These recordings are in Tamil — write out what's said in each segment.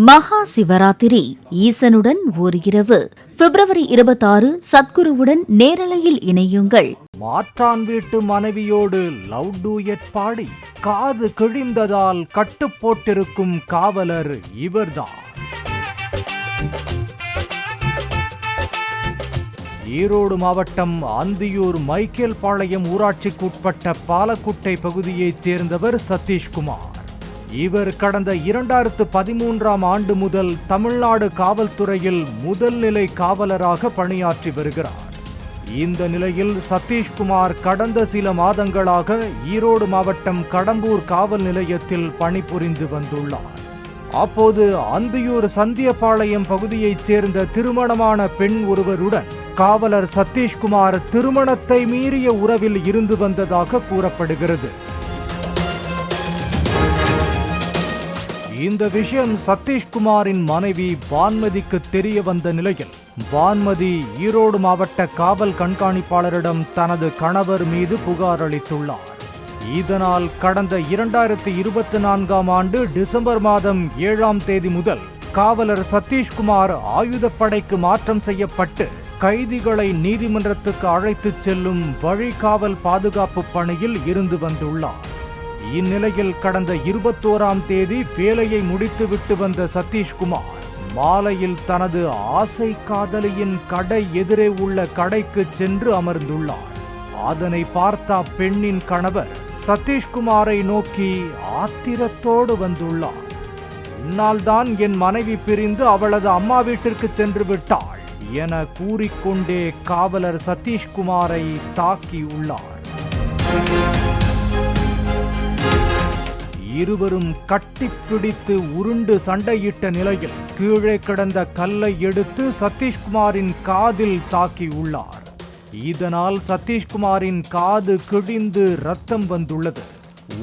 மகா சிவராத்திரி ஈசனுடன் ஓர் இரவு பிப்ரவரி 26 சத்குருவுடன் நேரலையில் இணையுங்கள். மாற்றான் வீட்டு மனைவியோடு லவ் டூயட் பாடி காது கிழிந்ததால் கட்டு போட்டிருக்கும் காவலர் இவர்தான். ஈரோடு மாவட்டம் அந்தியூர் மைக்கேல் பாளையம் ஊராட்சிக்குட்பட்ட பாலக்குட்டை பகுதியைச் சேர்ந்தவர் சதீஷ்குமார். இவர் கடந்த 2013ஆம் ஆண்டு முதல் தமிழ்நாடு காவல்துறையில் முதல் நிலை காவலராக பணியாற்றி வருகிறார். இந்த நிலையில் சதீஷ்குமார் கடந்த சில மாதங்களாக ஈரோடு மாவட்டம் கடம்பூர் காவல் நிலையத்தில் பணிபுரிந்து வந்துள்ளார். அப்போது அந்தியூர் சந்தியபாளையம் பகுதியைச் சேர்ந்த திருமணமான பெண் ஒருவருடன் காவலர் சதீஷ்குமார் திருமணத்தை மீறிய உறவில் இருந்து வந்ததாக கூறப்படுகிறது. இந்த விஷயம் சதீஷ்குமாரின் மனைவி வான்மதிக்கு தெரிய வந்த நிலையில் வான்மதி ஈரோடு மாவட்ட காவல் கண்காணிப்பாளரிடம் தனது கணவர் மீது புகார் அளித்துள்ளார். இதனால் கடந்த 2024ஆம் ஆண்டு டிசம்பர் மாதம் 7ஆம் தேதி முதல் காவலர் சதீஷ்குமார் ஆயுதப்படைக்கு மாற்றம் செய்யப்பட்டு கைதிகளை நீதிமன்றத்துக்கு அழைத்துச் செல்லும் வழிகாவல் பாதுகாப்பு பணியில் இருந்து வந்துள்ளார். இந்நிலையில் கடந்த 21ஆம் தேதி வேலையை முடித்துவிட்டு வந்த சதீஷ்குமார் மாலையில் தனது ஆசை காதலியின் கடை எதிரே உள்ள கடைக்கு சென்று அமர்ந்துள்ளார். அதனை பார்த்த பெண்ணின் கணவர் சதீஷ்குமாரை நோக்கி ஆத்திரத்தோடு வந்துள்ளார். உன்னால் தான் என் மனைவி பிரிந்து அவளது அம்மா வீட்டிற்கு சென்று விட்டாள் என கூறிக்கொண்டே காவலர் சதீஷ்குமாரை தாக்கியுள்ளார். இருவரும் கட்டிப்பிடித்து உருண்டு சண்டையிட்ட நிலையில் கீழே கிடந்த கல்லை எடுத்து சதீஷ்குமாரின் காதில் தாக்கியுள்ளார். இதனால் சதீஷ்குமாரின் காது கிழிந்து ரத்தம் வந்துள்ளது.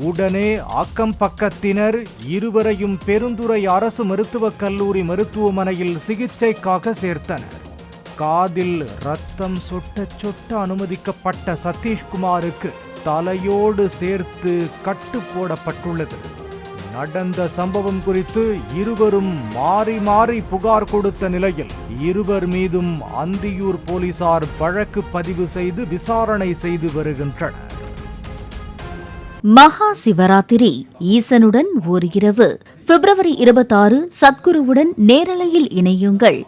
உடனே அக்கம் பக்கத்தினர் இருவரையும் பெருந்துறை அரசு மருத்துவக் கல்லூரி மருத்துவமனையில் சிகிச்சைக்காக சேர்த்தனர். காதில் ரத்தம் சொட்ட சொட்ட அனுமதிக்கப்பட்ட சதீஷ்குமாருக்கு தலையோடு சேர்த்து கட்டு போடப்பட்டுள்ளது. நடந்த சம்பவம் குறித்து இருவரும் மாறி மாறி புகார் கொடுத்த நிலையில் இருவர் மீதும் அந்தியூர் போலீசார் வழக்கு பதிவு செய்து விசாரணை செய்து வருகின்றனர். மகா சிவராத்திரி ஈசனுடன் ஓர் இரவு பிப்ரவரி 26 சத்குருவுடன் நேரலையில் இணையுங்கள்.